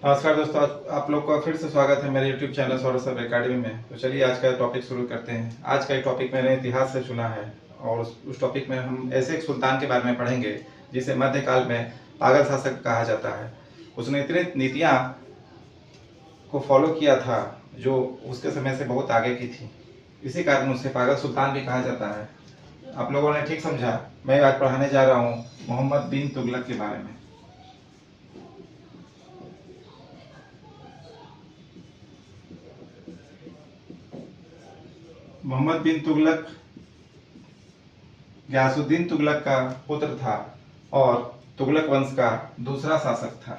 नमस्कार दोस्तों, आप लोग का फिर से स्वागत है मेरे YouTube चैनल सौरभ एकेडमी में। तो चलिए आज का टॉपिक शुरू करते हैं। आज का एक टॉपिक मैंने इतिहास से चुना है और उस टॉपिक में हम ऐसे एक सुल्तान के बारे में पढ़ेंगे जिसे मध्यकाल में पागल शासक कहा जाता है। उसने इतनी नीतियाँ को फॉलो किया था जो उसके समय से बहुत आगे की थी, इसी कारण उसे पागल सुल्तान भी कहा जाता है। आप लोगों ने ठीक समझा। मैं आज पढ़ाने जा रहा हूँ मोहम्मद बिन तुगलक के बारे में। मोहम्मद बिन तुगलक गयासुद्दीन तुगलक का पुत्र था और तुगलक वंश का दूसरा शासक था,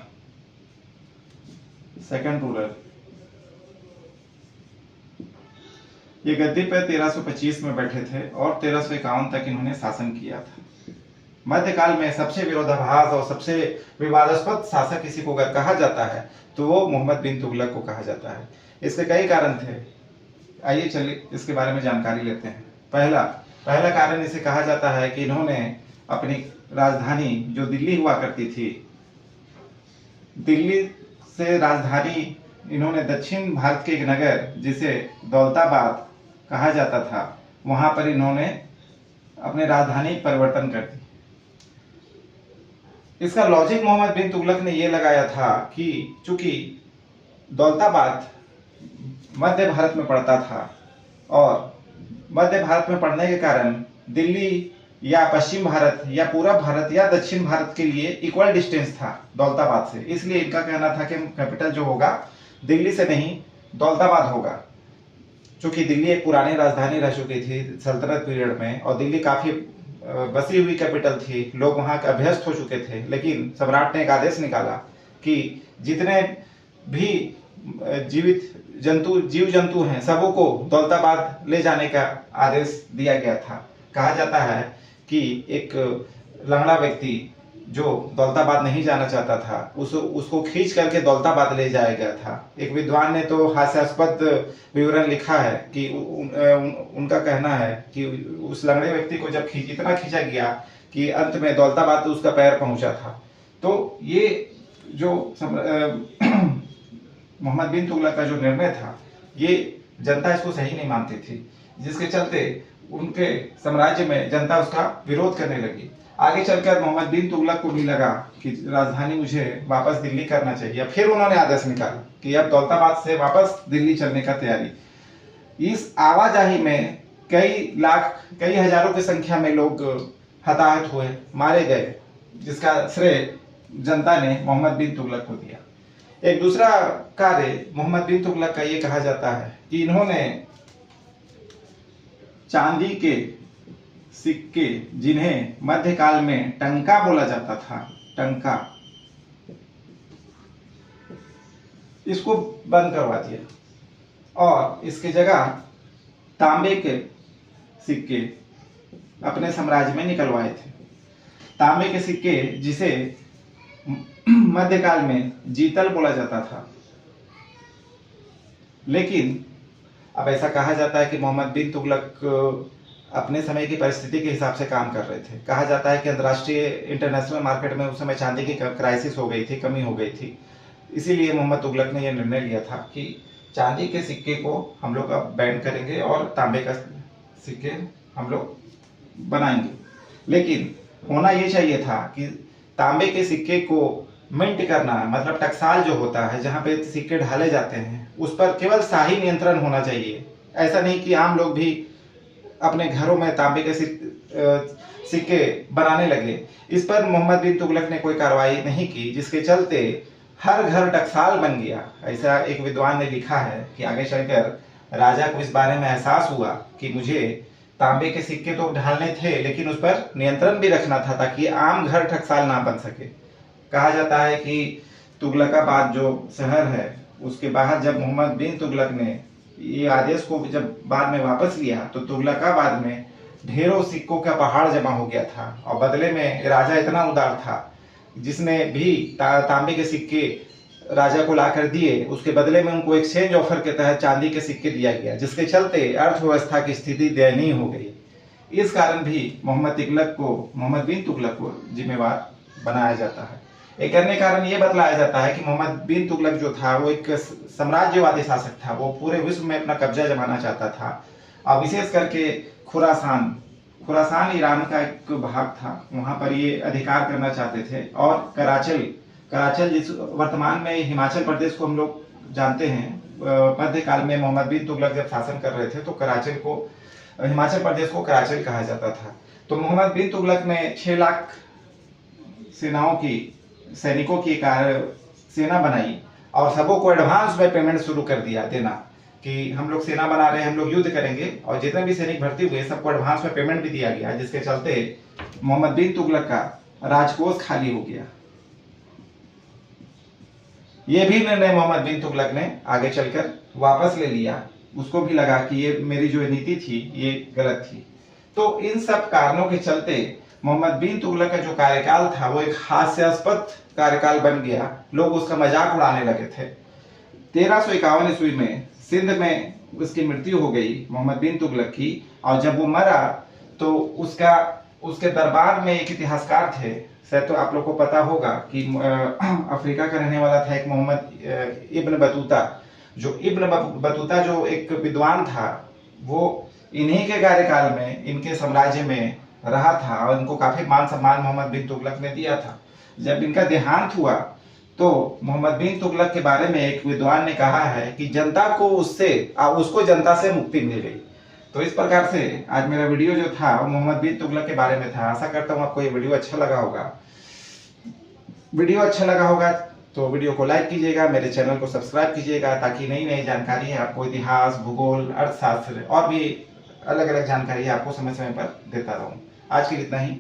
सेकंड रूलर। ये गद्दी पर 1325 में बैठे थे और 1351 तक इन्होंने शासन किया था। मध्यकाल में सबसे विरोधाभास और सबसे विवादास्पद शासक किसी को अगर कहा जाता है तो वो मोहम्मद बिन तुगलक को कहा जाता है। इसके कई कारण थे। आइए चलिए इसके बारे में जानकारी लेते हैं। पहला कारण इसे कहा जाता है कि इन्होंने अपनी राजधानी जो दिल्ली हुआ करती थी, दिल्ली से राजधानी इन्होंने दक्षिण भारत के एक नगर जिसे दौलताबाद कहा जाता था, वहां पर इन्होंने अपने राजधानी परिवर्तन कर दी। इसका लॉजिक मोहम्मद बिन तुगलक ने यह लगाया था कि चूंकि दौलताबाद मध्य भारत में पड़ता था और मध्य भारत में पड़ने के कारण दिल्ली या पश्चिम भारत या पूर्व भारत या दक्षिण भारत के लिए इक्वल डिस्टेंस था दौलताबाद से, इसलिए इनका कहना था कि कैपिटल जो होगा दिल्ली से नहीं दौलताबाद होगा। चूंकि दिल्ली एक पुरानी राजधानी रह चुकी थी सल्तनत पीरियड में और दिल्ली काफी बसी हुई कैपिटल थी, लोग वहां के अभ्यस्त हो चुके थे, लेकिन सम्राट ने एक आदेश निकाला कि जितने भी जीव जंतु हैं सबों को दौलताबाद ले जाने का आदेश दिया गया था। कहा जाता है कि एक लंगड़ा व्यक्ति जो दौलताबाद नहीं जाना चाहता था उसको खींच करके दौलताबाद ले जाया गया था। एक विद्वान ने तो हास्यास्पद विवरण लिखा है कि उनका कहना है कि उस लंगड़े व्यक्ति को जब इतना खींचा गया कि अंत में दौलताबाद तो उसका पैर पहुंचा था। तो ये जो मोहम्मद बिन तुगलक का जो निर्णय था ये जनता इसको सही नहीं मानती थी, जिसके चलते उनके साम्राज्य में जनता उसका विरोध करने लगी। आगे चलकर मोहम्मद बिन तुगलक को भी लगा कि राजधानी मुझे वापस दिल्ली करना चाहिए। फिर उन्होंने आदेश निकाला कि अब दौलताबाद से वापस दिल्ली चलने का तैयारी। इस आवाजाही में कई हजारों की संख्या में लोग हताहत हुए, मारे गए, जिसका श्रेय जनता ने मोहम्मद बिन तुगलक को दिया। एक दूसरा कार्य मोहम्मद बिन तुगलक का ये कहा जाता है कि इन्होंने चांदी के सिक्के, जिन्हें मध्यकाल में टंका बोला जाता था, टंका, इसको बंद करवा दिया और इसकी जगह तांबे के सिक्के अपने साम्राज्य में निकलवाए थे। तांबे के सिक्के जिसे मध्यकाल में जीतल बोला जाता था। लेकिन अब ऐसा कहा जाता है कि मोहम्मद बिन तुगलक अपने समय की परिस्थिति के हिसाब से काम कर रहे थे। कहा जाता है कि अंतर्राष्ट्रीय इंटरनेशनल मार्केट में उस समय चांदी की क्राइसिस हो गई थी, कमी हो गई थी, इसीलिए मोहम्मद तुगलक ने यह निर्णय लिया था कि चांदी के सिक्के को हम लोग अब बैन करेंगे और तांबे का सिक्के हम लोग बनाएंगे। लेकिन होना ये चाहिए था कि तांबे के सिक्के को मिंट करना, मतलब टकसाल जो होता है जहां पे सिक्के ढाले जाते हैं, उस पर केवल शाही नियंत्रण होना चाहिए। ऐसा नहीं कि आम लोग भी अपने घरों में तांबे के सिक्के बनाने लगे। इस पर मोहम्मद बिन तुगलक ने कोई कार्रवाई नहीं की, जिसके चलते हर घर टकसाल बन गया। ऐसा एक विद्वान ने लिखा है कि आगे चलकर राजा को इस बारे में एहसास हुआ कि मुझे तांबे के सिक्के तो ढालने थे लेकिन उस पर नियंत्रण भी रखना था ताकि आम घर टकसाल ना बन सके। कहा जाता है कि तुगलकाबाद जो शहर है उसके बाहर जब मोहम्मद बिन तुगलक ने ये आदेश को जब बाद में वापस लिया तो तुगलकाबाद में ढेरों सिक्कों का पहाड़ जमा हो गया था और बदले में राजा इतना उदार था जिसने भी तांबे के सिक्के राजा को लाकर दिए, उसके बदले में उनको एक्सचेंज ऑफर के तहत चांदी के सिक्के दिया गया, जिसके चलते अर्थव्यवस्था की स्थिति दयनीय हो गई। इस कारण भी मोहम्मद बिन तुगलक को जिम्मेवार बनाया जाता है। एक अन्य कारण ये बतलाया जाता है कि मोहम्मद बिन तुगलक जो था वो एक साम्राज्यवादी शासक था, वो पूरे विश्व में अपना कब्जा जमाना चाहता था, और विशेष करके खुरासान खुरासान ईरान का एक भाग था, वहां पर ये अधिकार करना चाहते थे। और कराचल कराचल जिस वर्तमान में हिमाचल प्रदेश को हम लोग जानते हैं, मध्यकाल में मोहम्मद बिन तुगलक जब शासन कर रहे थे तो कराचल को, हिमाचल प्रदेश को कराचल कहा जाता था। तो मोहम्मद बिन तुगलक ने 6 लाख सैनिकों की सेना बनाई और सबों को एडवांस में पेमेंट शुरू कर दिया देना कि हम लोग सेना बना रहे हैं, हम लोग युद्ध करेंगे, और जितने भी सैनिक भर्ती हुए सबको एडवांस में पेमेंट भी दिया गया, जिसके चलते मोहम्मद बिन तुगलक का राजकोष खाली हो गया। ये भी निर्णय मोहम्मद बिन तुगलक ने आगे चलकर वापस ले लिया, उसको भी लगा कि ये मेरी जो नीति थी ये गलत थी। तो इन सब कारणों के चलते मोहम्मद बिन तुगलक का जो कार्यकाल था वो एक हास्यास्पद कार्यकाल बन गया, लोग उसका मजाक उड़ाने लगे थे। 1351 ईस्वी में सिंध में उसकी मृत्यु हो गई मोहम्मद बिन तुगलक की, और जब वो मरा तो उसके दरबार में एक इतिहासकार थे, शायद तो आप लोग को पता होगा कि अफ्रीका का रहने वाला था एक मोहम्मद इब्न बतूता। जो इब्न बतूता जो एक विद्वान था, वो इन्हीं के कार्यकाल में इनके साम्राज्य में रहा था और इनको काफी मान सम्मान मोहम्मद बिन तुगलक ने दिया था। जब इनका देहांत हुआ तो मोहम्मद बिन तुगलक के बारे में एक विद्वान ने कहा है कि जनता को उसको जनता से मुक्ति मिल गई। तो इस प्रकार से आज मेरा वीडियो जो था वो मोहम्मद बिन तुगलक के बारे में था। आशा करता हूँ आपको ये वीडियो अच्छा लगा होगा। तो वीडियो को लाइक कीजिएगा, मेरे चैनल को सब्सक्राइब कीजिएगा, ताकि नई नई जानकारी आपको इतिहास, भूगोल, अर्थशास्त्र और भी अलग अलग जानकारी आपको समय समय पर देता रहूं। आज के लिए इतना ही।